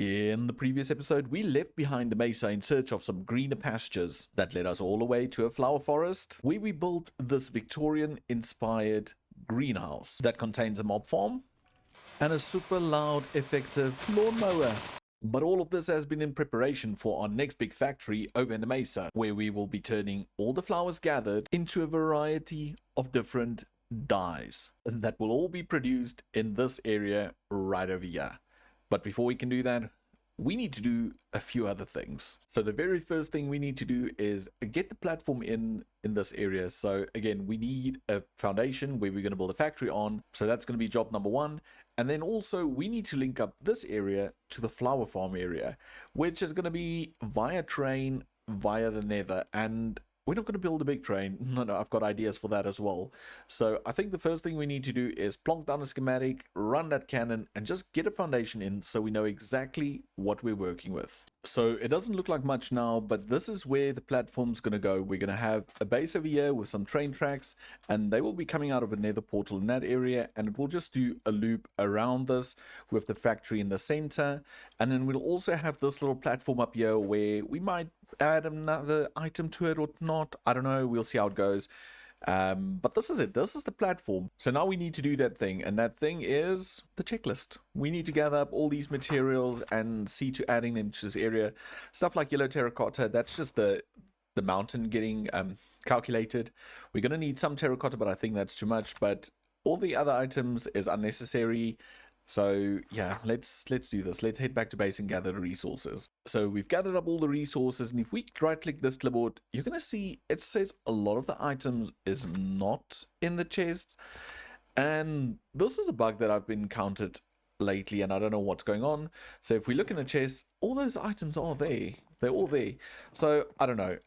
In the previous episode, we left behind the Mesa in search of some greener pastures that led us all the way to a flower forest, where we built this Victorian-inspired greenhouse that contains a mob farm and a super loud, effective lawnmower. But all of this has been in preparation for our next big factory over in the Mesa, where we will be turning all the flowers gathered into a variety of different dyes that will all be produced in this area right over here. But before we can do that, we need to do a few other things. So the very first thing we need to do is get the platform in this area. So again, we need a foundation where we're going to build a factory on. So that's going to be job number one. And then also we need to link up this area to the flower farm area, which is going to be via train, via the Nether. And we're not going to build a big train. No, I've got ideas for that as well. So I think the first thing we need to do is plonk down a schematic, run that cannon, and just get a foundation in so we know exactly what we're working with. So it doesn't look like much now, but this is where the platform's going to go. We're going to have a base over here with some train tracks, and they will be coming out of a nether portal in that area, and it will just do a loop around this with the factory in the center. And then we'll also have this little platform up here where we might add another item to it or not. I don't know. We'll see how it goes. But this is it. This is the platform. So now we need to do that thing, and that thing is the checklist. We need to gather up all these materials and see to adding them to this area. Stuff like yellow terracotta, that's just the mountain getting calculated. We're going to need some terracotta, but I think that's too much. But all the other items is unnecessary. So yeah, let's do this. Let's head back to base and gather the resources. So we've gathered up all the resources, and if we right click this clipboard, you're going to see it says a lot of the items is not in the chests. And this is a bug that I've been encountered lately, and I don't know what's going on. So if we look in the chest, all those items are there. They're all there. So I don't know.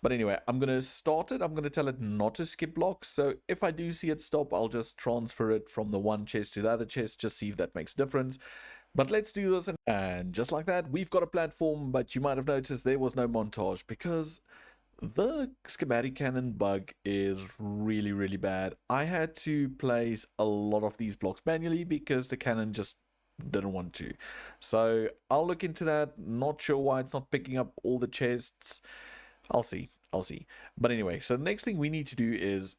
But anyway, I'm going to start it. I'm going to tell it not to skip blocks. So if I do see it stop, I'll just transfer it from the one chest to the other chest. Just see if that makes a difference. But let's do this. And just like that, we've got a platform. But you might have noticed there was no montage because the schematic cannon bug is really, really bad. I had to place a lot of these blocks manually because the cannon just didn't want to. So I'll look into that. Not sure why it's not picking up all the chests. I'll see. But anyway, so the next thing we need to do is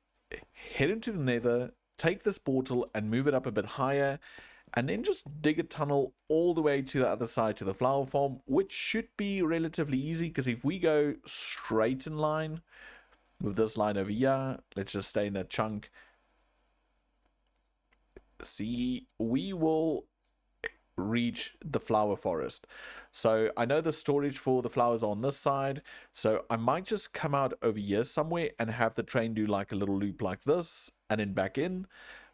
head into the Nether, take this portal and move it up a bit higher, and then just dig a tunnel all the way to the other side to the flower farm, which should be relatively easy because if we go straight in line with this line over here, let's just stay in that chunk. See, we will reach the flower forest. So I know the storage for the flowers are on this side, so I might just come out over here somewhere and have the train do like a little loop like this and then back in,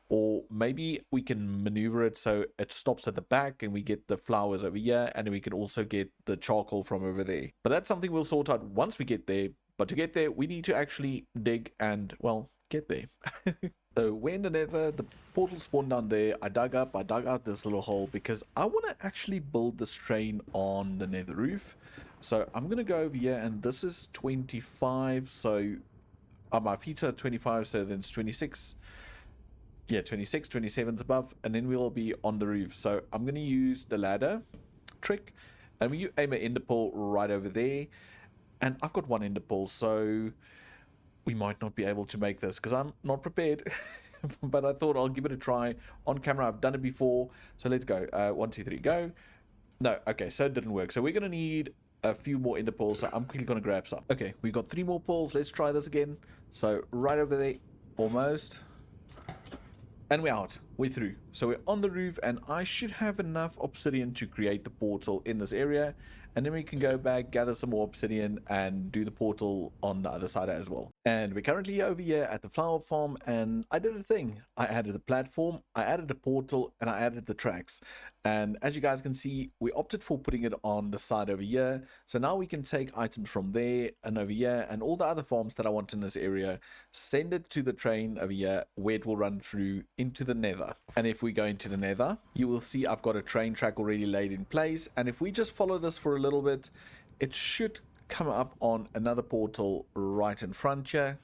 or maybe we can maneuver it so it stops at the back and we get the flowers over here, and then we can also get the charcoal from over there. But that's something we'll sort out once we get there. But to get there, we need to actually dig and, well, get there. So we're in the Nether, the portal spawned down there. I dug out this little hole because I want to actually build this train on the Nether roof. So I'm going to go over here, and this is 25. So my feet are 25, so then it's 26. Yeah, 26, 27's above, and then we'll be on the roof. So I'm going to use the ladder trick, and we aim an ender pearl right over there. And I've got one ender pearl, so we might not be able to make this because I'm not prepared. But I thought I'll give it a try on camera. I've done it before, so let's go. 1 2 3 go. No, okay, so it didn't work. So we're gonna need a few more ender pearls, so I'm quickly gonna grab some. Okay, we got 3 more pearls. Let's try this again. So right over there, almost, and we're out. We're through. So we're on the roof, and I should have enough obsidian to create the portal in this area. And then we can go back, gather some more obsidian, and do the portal on the other side as well. And we're currently over here at the flower farm, and I did a thing. I added a platform, I added a portal, and I added the tracks. And as you guys can see, we opted for putting it on the side over here. So now we can take items from there and over here and all the other farms that I want in this area, send it to the train over here where it will run through into the Nether. And if we go into the Nether, you will see I've got a train track already laid in place. And if we just follow this for a little bit, it should come up on another portal right in front here.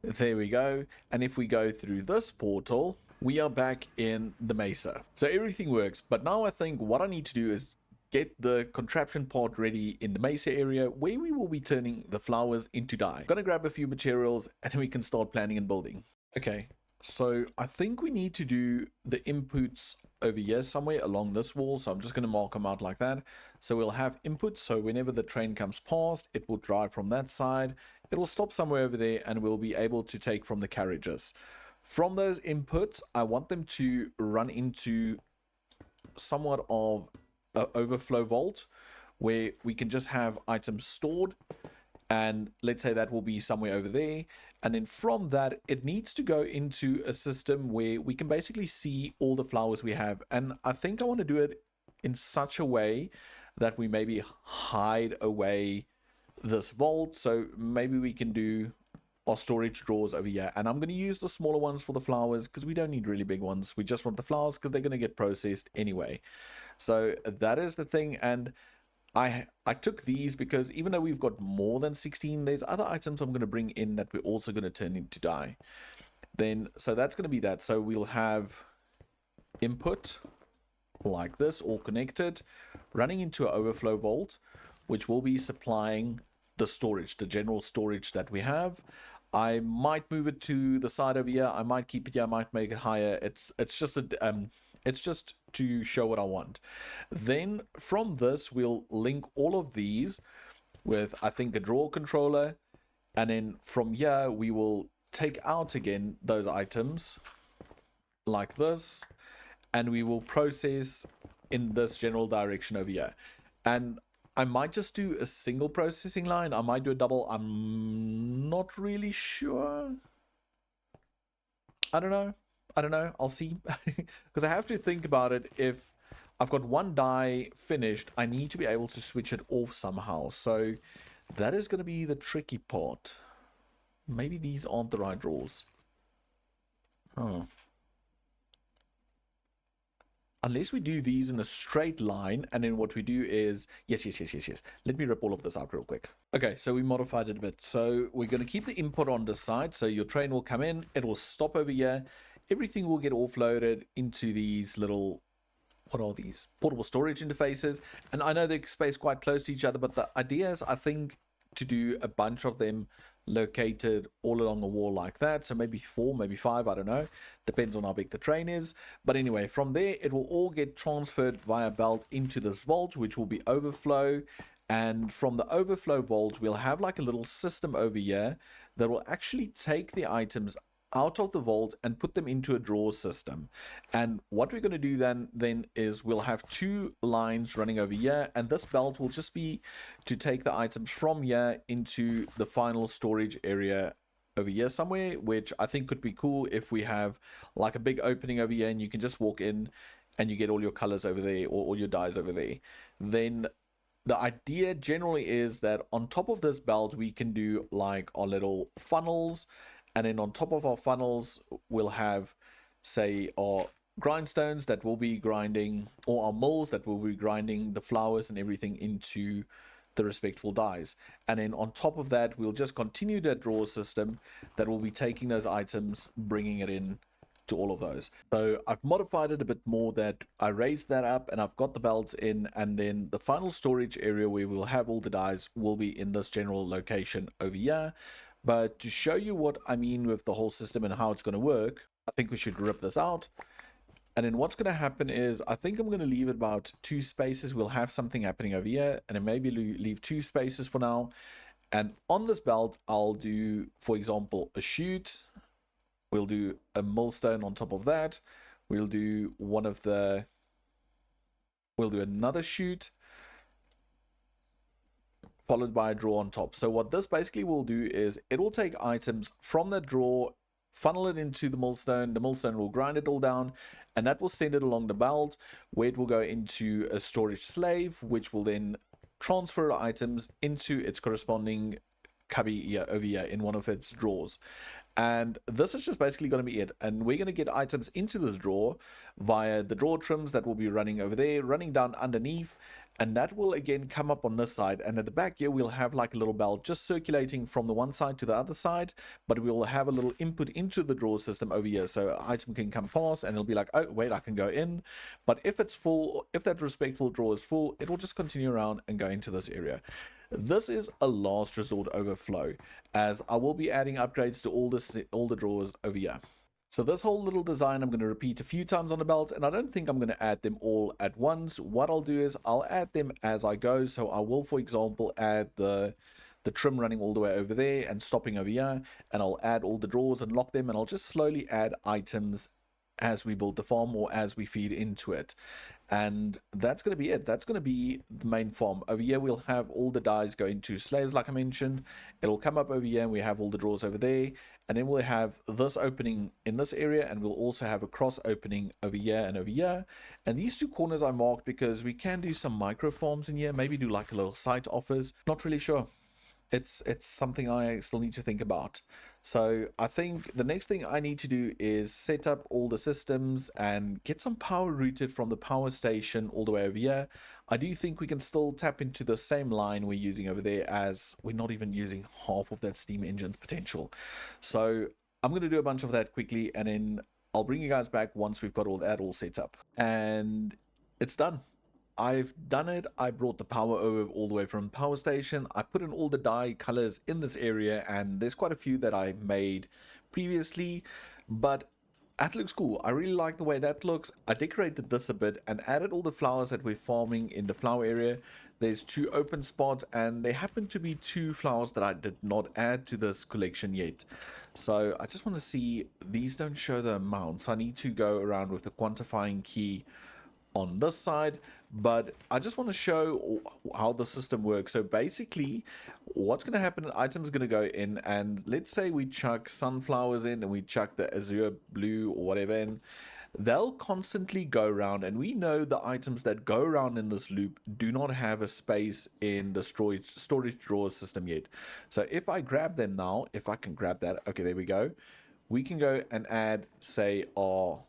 There we go. And if we go through this portal, we are back in the Mesa. So everything works, but now I think what I need to do is get the contraption part ready in the Mesa area where we will be turning the flowers into dye. Gonna grab a few materials and we can start planning and building. Okay, so I think we need to do the inputs over here somewhere along this wall, so I'm just going to mark them out like that. So we'll have inputs, so whenever the train comes past, it will drive from that side, it will stop somewhere over there, and we'll be able to take from the carriages. From those inputs, I want them to run into somewhat of an overflow vault where we can just have items stored, and let's say that will be somewhere over there. And then from that, it needs to go into a system where we can basically see all the flowers we have. And I think I want to do it in such a way that we maybe hide away this vault. So maybe we can do our storage drawers over here. And I'm going to use the smaller ones for the flowers because we don't need really big ones. We just want the flowers because they're going to get processed anyway. So that is the thing. And I took these because even though we've got more than 16, there's other items I'm going to bring in that we're also going to turn into dye. Then, so that's going to be that. So we'll have input like this, all connected, running into an overflow vault, which will be supplying the storage, the general storage that we have. I might move it to the side over here. I might keep it here. I might make it higher. It's just to show what I want. Then from this, we'll link all of these with, I think, a drawer controller. And then from here, we will take out again those items like this. And we will process in this general direction over here. And I might just do a single processing line. I might do a double. I'm not really sure. I don't know. I'll see. Because I have to think about it. If I've got one dye finished, I need to be able to switch it off somehow. So that is going to be the tricky part. Maybe these aren't the right drawers. Oh. Unless we do these in a straight line, and then what we do is, yes. Let me rip all of this out real quick. Okay, so we modified it a bit. So we're going to keep the input on this side. So your train will come in, it will stop over here. Everything will get offloaded into these little, what are these? Portable storage interfaces. And I know they're spaced quite close to each other, but the idea is, I think, to do a bunch of them located all along a wall like that. So maybe 4, maybe 5, I don't know. Depends on how big the train is. But anyway, from there, it will all get transferred via belt into this vault, which will be overflow. And from the overflow vault, we'll have like a little system over here that will actually take the items out of the vault and put them into a drawer system. And what we're going to do then is we'll have 2 lines running over here, and this belt will just be to take the items from here into the final storage area over here somewhere, which I think could be cool if we have like a big opening over here and you can just walk in and you get all your colors over there, or all your dyes over there. Then the idea generally is that on top of this belt we can do like our little funnels. And then on top of our funnels, we'll have, say, our grindstones that will be grinding, or our mills that will be grinding the flowers and everything into the respectful dyes. And then on top of that, we'll just continue that drawer system that will be taking those items, bringing it in to all of those. So I've modified it a bit more, that I raised that up and I've got the belts in, and then the final storage area where we'll have all the dyes will be in this general location over here. But to show you what I mean with the whole system and how it's going to work, I think we should rip this out. And then what's going to happen is, I think I'm going to leave it about 2 spaces. We'll have something happening over here, and then maybe leave 2 spaces for now. And on this belt, I'll do, for example, a chute. We'll do a millstone on top of that. We'll do another chute, followed by a drawer on top. So what this basically will do is, it will take items from that drawer, funnel it into the millstone will grind it all down, and that will send it along the belt, where it will go into a storage slave, which will then transfer items into its corresponding cubby here, over here in one of its drawers. And this is just basically going to be it. And we're going to get items into this drawer via the drawer trims that will be running over there, running down underneath. And that will again come up on this side, and at the back here we'll have like a little bell just circulating from the one side to the other side, but we will have a little input into the drawer system over here, so item can come past and it'll be like, oh wait, I can go in. But if it's full, if that respectful drawer is full, it will just continue around and go into this area. This is a last resort overflow, as I will be adding upgrades to all the drawers over here. So this whole little design I'm going to repeat a few times on the belt, and I don't think I'm going to add them all at once. What I'll do is I'll add them as I go. So I will, for example, add the trim running all the way over there and stopping over here, and I'll add all the drawers and lock them, and I'll just slowly add items as we build the farm or as we feed into it. And that's going to be it. That's going to be the main farm. Over here we'll have all the dyes going to slaves, like I mentioned. It'll come up over here and we have all the drawers over there, and then we'll have this opening in this area, and we'll also have a cross opening over here and over here. And these two corners I marked because we can do some micro farms in here, maybe do like a little site offers. Not really sure. It's something I still need to think about. So I think the next thing I need to do is set up all the systems and get some power routed from the power station all the way over here. I do think we can still tap into the same line we're using over there, as we're not even using half of that steam engine's potential. So I'm going to do a bunch of that quickly, and then I'll bring you guys back once we've got all that all set up. And it's done. I've done it. I brought the power over all the way from power station. I put in all the dye colors in this area, and there's quite a few that I made previously, but that looks cool. I really like the way that looks. I decorated this a bit and added all the flowers that we're farming in the flower area. There's 2 open spots, and there happen to be 2 flowers that I did not add to this collection yet. So I just want to see, these don't show the amounts. I need to go around with the quantifying key on this side, but I just want to show how the system works. So basically what's going to happen, items going to go in, and let's say we chuck sunflowers in and we chuck the azure blue or whatever in, they'll constantly go around, and we know the items that go around in this loop do not have a space in the storage drawers system yet. So if I grab them now, if I can grab that, okay, there we go, we can go and add, say, our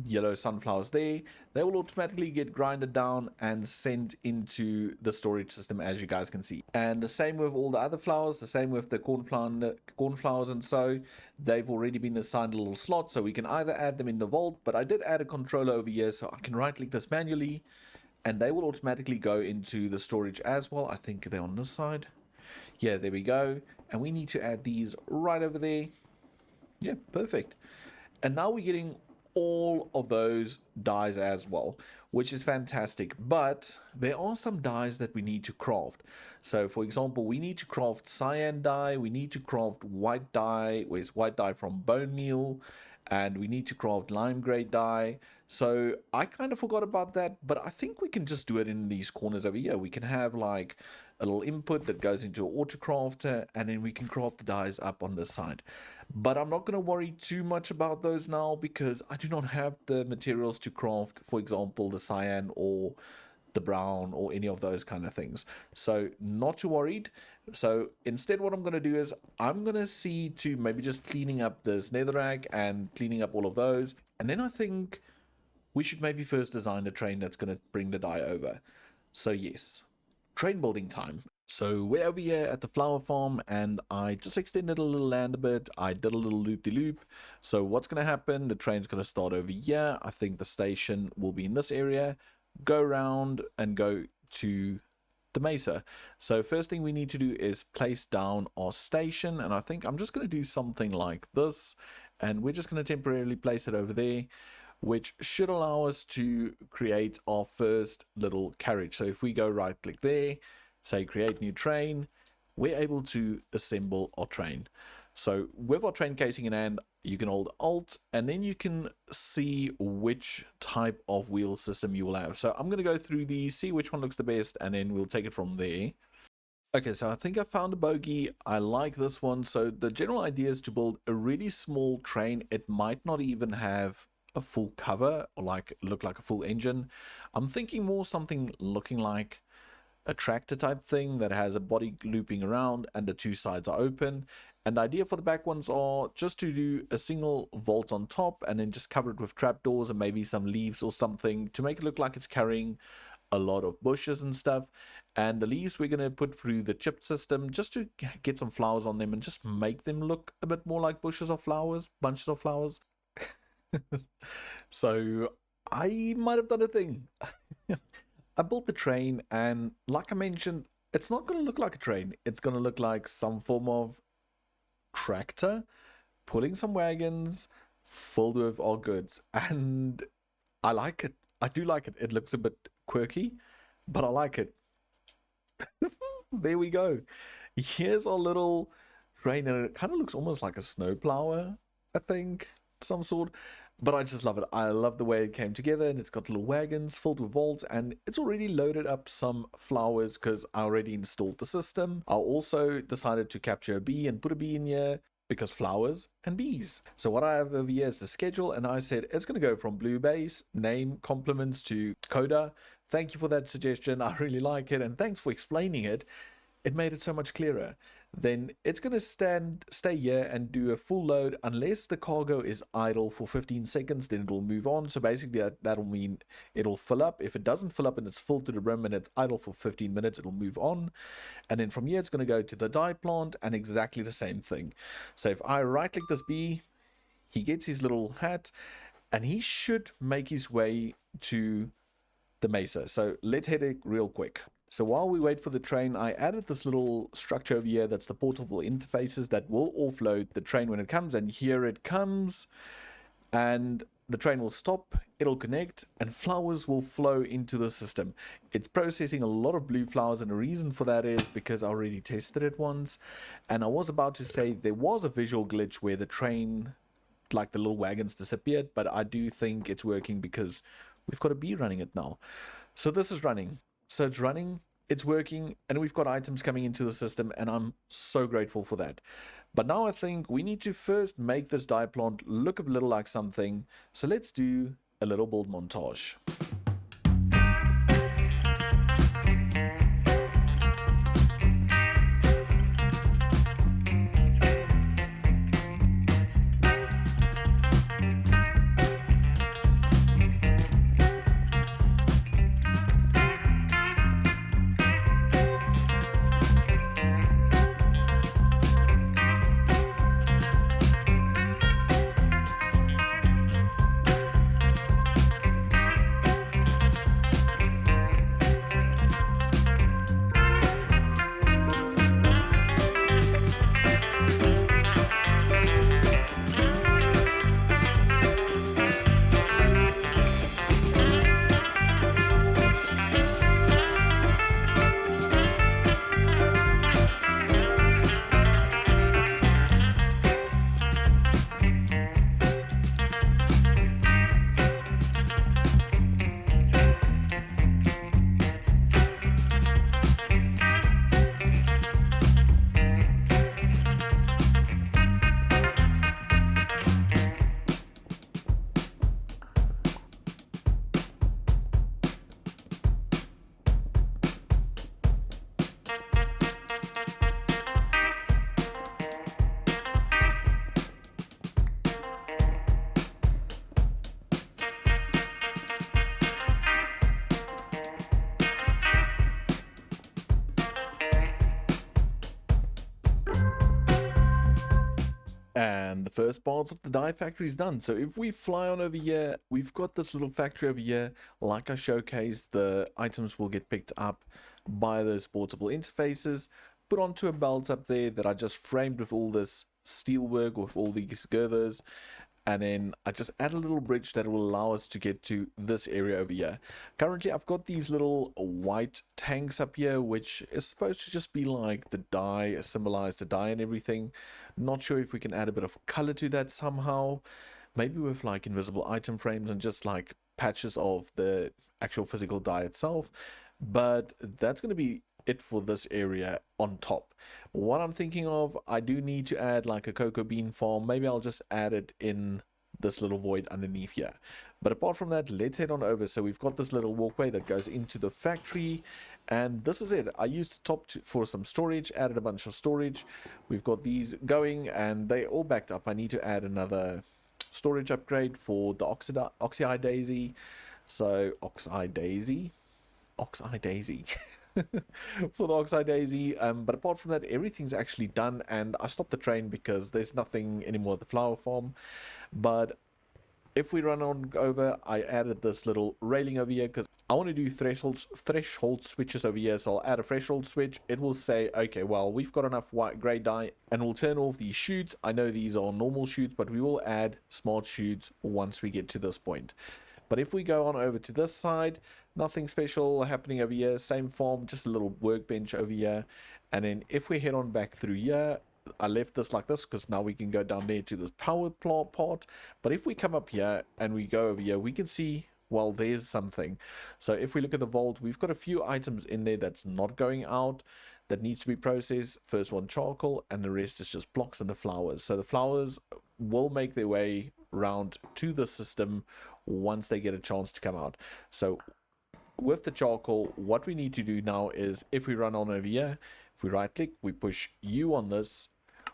yellow sunflowers there. They will automatically get grinded down and sent into the storage system, as you guys can see. And the same with all the other flowers, the same with the cornflowers, and so they've already been assigned a little slot, so we can either add them in the vault, but I did add a controller over here, so I can right click this manually and they will automatically go into the storage as well. I think they're on this side. Yeah, there we go. And we need to add these right over there. Yeah, perfect. And now we're getting all of those dyes as well, which is fantastic. But there are some dyes that we need to craft. So for example, we need to craft cyan dye, we need to craft white dye, where's white dye from bone meal, and we need to craft lime gray dye. So I kind of forgot about that, but I think we can just do it in these corners over here. We can have like a little input that goes into an auto crafter, and then we can craft the dyes up on this side. But I'm not going to worry too much about those now, because I do not have the materials to craft, for example, the cyan or the brown or any of those kind of things. So not too worried. So instead what I'm going to do is I'm going to see to maybe just cleaning up this netherrack and cleaning up all of those. And then I think we should maybe first design the train that's going to bring the dye over. So yes, train building time. So we're over here at the flower farm, and I just extended a little land a bit. I did a little loop-de-loop. So what's going to happen, the train's going to start over here. I think the station will be in this area, go around and go to the Mesa. So first thing we need to do is place down our station, and I think I'm just going to do something like this, and we're just going to temporarily place it over there, which should allow us to create our first little carriage. So if we go right click there, say create new train, we're able to assemble our train. So with our train casing in hand, you can hold Alt, and then you can see which type of wheel system you will have. So I'm going to go through these, see which one looks the best, and then we'll take it from there. Okay, so I think I found a bogey. I like this one. So the general idea is to build a really small train. It might not even have a full cover or like look like a full engine. I'm thinking more something looking like a tractor type thing that has a body looping around and the 2 sides are open. And the idea for the back ones are just to do a single vault on top and then just cover it with trapdoors and maybe some leaves or something to make it look like it's carrying a lot of bushes and stuff. And the leaves we're going to put through the chip system just to get some flowers on them and just make them look a bit more like bushes of flowers, bunches of flowers. So I might have done a thing. I built the train, and like I mentioned, it's not going to look like a train. It's going to look like some form of tractor pulling some wagons filled with our goods. And I like it. I do like it. It looks a bit quirky, but I like it. There we go. Here's our little train, and it kind of looks almost like a snowplower, I think, some sort. But I just love it. I love the way it came together, and it's got little wagons filled with vaults, and it's already loaded up some flowers because I already installed the system. I also decided to capture a bee and put a bee in here because flowers and bees. So what I have over here is the schedule, and I said it's going to go from blue base, name, compliments to coda. Thank you for that suggestion. I really like it, and thanks for explaining it. It made it so much clearer. Then it's going to stay here and do a full load unless the cargo is idle for 15 seconds, then it will move on. So basically that'll mean it'll fill up. If it doesn't fill up and it's full to the rim and it's idle for 15 minutes, it'll move on. And then from here, it's going to go to the dye plant and exactly the same thing. So if I right click this bee, he gets his little hat and he should make his way to the Mesa. So let's head it real quick. So while we wait for the train, I added this little structure over here that's the portable interfaces that will offload the train when it comes, and here it comes, and the train will stop, it'll connect, and flowers will flow into the system. It's processing a lot of blue flowers, and the reason for that is because I already tested it once, and I was about to say there was a visual glitch where the train, like the little wagons, disappeared, but I do think it's working because we've got a bee running it now. So this is running. So it's running, it's working, and we've got items coming into the system, and I'm so grateful for that. But now I think we need to first make this dye plant look a little like something. So let's do a little build montage. And the first parts of the dye factory is done. So if we fly on over here, we've got this little factory over here. Like I showcased, the items will get picked up by those portable interfaces, put onto a belt up there that I just framed with all this steel work, with all these girders. And then I just add a little bridge that will allow us to get to this area over here. Currently, I've got these little white tanks up here, which is supposed to just be like the dye, symbolize the dye and everything. Not sure if we can add a bit of color to that somehow. Maybe with like invisible item frames and just like patches of the actual physical dye itself. But that's going to be it for this area on top. What I'm thinking of, I do need to add like a cocoa bean farm. Maybe I'll just add it in this little void underneath here. But apart from that, let's head on over. So we've got this little walkway that goes into the factory, and this is it. I used the top for some storage, added a bunch of storage. We've got these going and they all backed up. I need to add another storage upgrade for the oxeye daisy. So oxeye daisy, Oxeye Daisy. For the Oxeye Daisy. But apart from that, everything's actually done, and I stopped the train because there's nothing anymore at the flower farm. But if we run on over, I added this little railing over here because I want to do threshold switches over here. So I'll add a threshold switch. It will say, okay, well, we've got enough white gray dye, and we'll turn off these chutes. I know these are normal chutes, but we will add smart chutes once we get to this point. But if we go on over to this side, nothing special happening over here. Same farm, just a little workbench over here. And then if we head on back through here, I left this like this because now we can go down there to this power plant part. But if we come up here and we go over here, we can see, well, there's something. So if we look at the vault, we've got a few items in there that's not going out, that needs to be processed. First one, charcoal, and the rest is just blocks and the flowers. So the flowers will make their way round to the system once they get a chance to come out. So with the charcoal, what we need to do now is, if we run on over here, if we right click, we push U on this,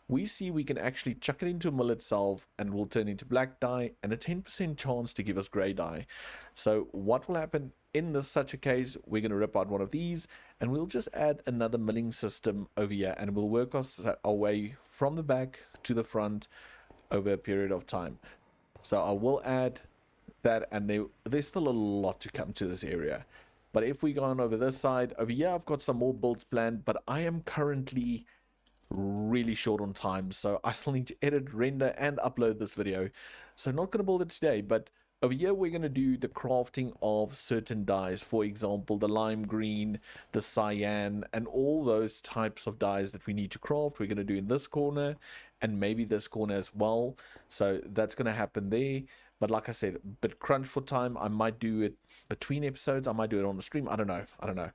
we see we can actually chuck it into a mill itself and will turn into black dye and a 10% chance to give us gray dye. So what will happen in this such a case, we're going to rip out one of these and we'll just add another milling system over here, and we'll work our way from the back to the front over a period of time. So I will add that, and there's still a lot to come to this area. But if we go on over this side, over here I've got some more builds planned, but I am currently really short on time, so I still need to edit, render, and upload this video. So not going to build it today, but over here we're going to do the crafting of certain dyes. For example, the lime green, the cyan, and all those types of dyes that we need to craft, we're going to do in this corner, and maybe this corner as well. So that's going to happen there. But like I said, bit crunch for time. I might do it between episodes. I might do it on the stream. I don't know.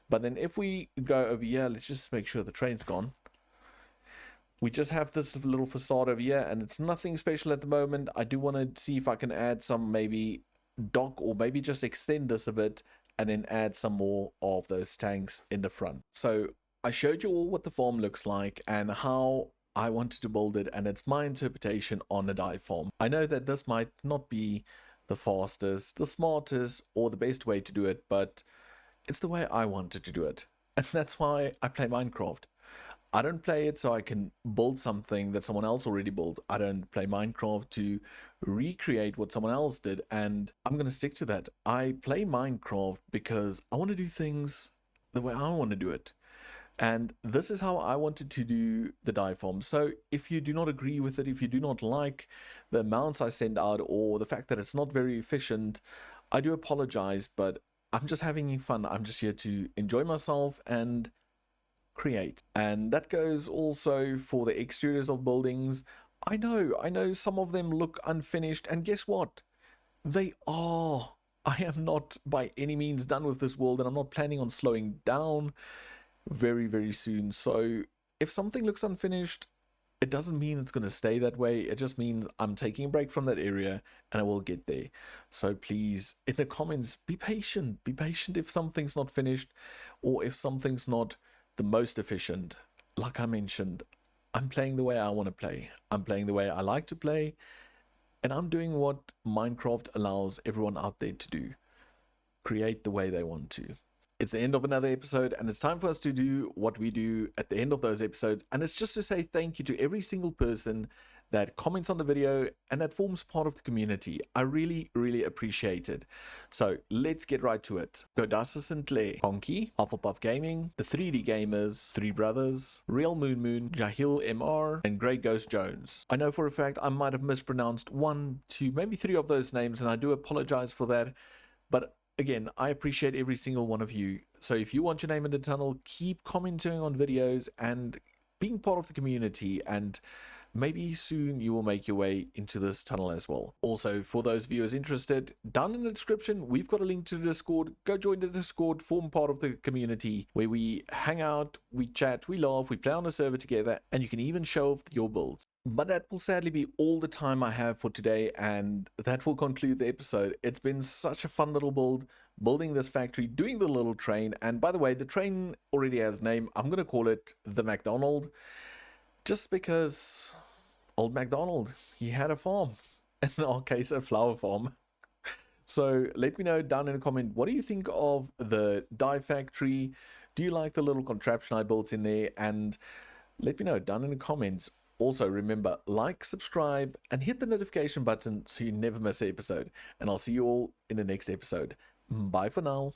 But then if we go over here, let's just make sure the train's gone. We just have this little facade over here, and it's nothing special at the moment. I do want to see if I can add some maybe dock, or maybe just extend this a bit and then add some more of those tanks in the front. So I showed you all what the farm looks like and how I wanted to build it, and it's my interpretation on a dye farm. I know that this might not be the fastest, the smartest, or the best way to do it, but it's the way I wanted to do it. And that's why I play Minecraft. I don't play it so I can build something that someone else already built. I don't play Minecraft to recreate what someone else did, and I'm going to stick to that. I play Minecraft because I want to do things the way I want to do it. And this is how I wanted to do the dye farm. So if you do not agree with it, if you do not like the amounts I send out, or the fact that it's not very efficient, I do apologize, but I'm just having fun. I'm just here to enjoy myself and create. And that goes also for the exteriors of buildings. I know some of them look unfinished, and guess what? They are. I am not by any means done with this world, and I'm not planning on slowing down very, very soon. So if something looks unfinished, it doesn't mean it's going to stay that way. It just means I'm taking a break from that area and I will get there. So please, in the comments, be patient. Be patient if something's not finished, or if something's not the most efficient. Like I mentioned, I'm playing the way I want to play. I'm playing the way I like to play, and I'm doing what Minecraft allows everyone out there to do. Create the way they want to. It's the end of another episode, and it's time for us to do what we do at the end of those episodes, and it's just to say thank you to every single person that comments on the video and that forms part of the community. I really, really appreciate it. So let's get right to it. Godasa Sinclair, Honky, Hufflepuff Gaming, The 3D Gamers, Three Brothers, Real Moon, Jahil MR, and Grey Ghost Jones. I know for a fact I might have mispronounced 1, 2, maybe 3 of those names, and I do apologize for that. But again, I appreciate every single one of you. So if you want your name in the tunnel, keep commenting on videos and being part of the community, and maybe soon you will make your way into this tunnel as well. Also, for those viewers interested, down in the description, we've got a link to the Discord. Go join the Discord, form part of the community where we hang out, we chat, we laugh, we play on the server together, and you can even show off your builds. But that will sadly be all the time I have for today, and that will conclude the episode. It's been such a fun little build, building this factory, doing the little train. And by the way, the train already has a name. I'm going to call it the McDonald, just because old MacDonald, he had a farm. In our case, a flower farm. So let me know down in a comment, what do you think of the dye factory? Do you like the little contraption I built in there? And let me know down in the comments. Also, remember, like, subscribe, and hit the notification button so you never miss an episode. And I'll see you all in the next episode. Bye for now.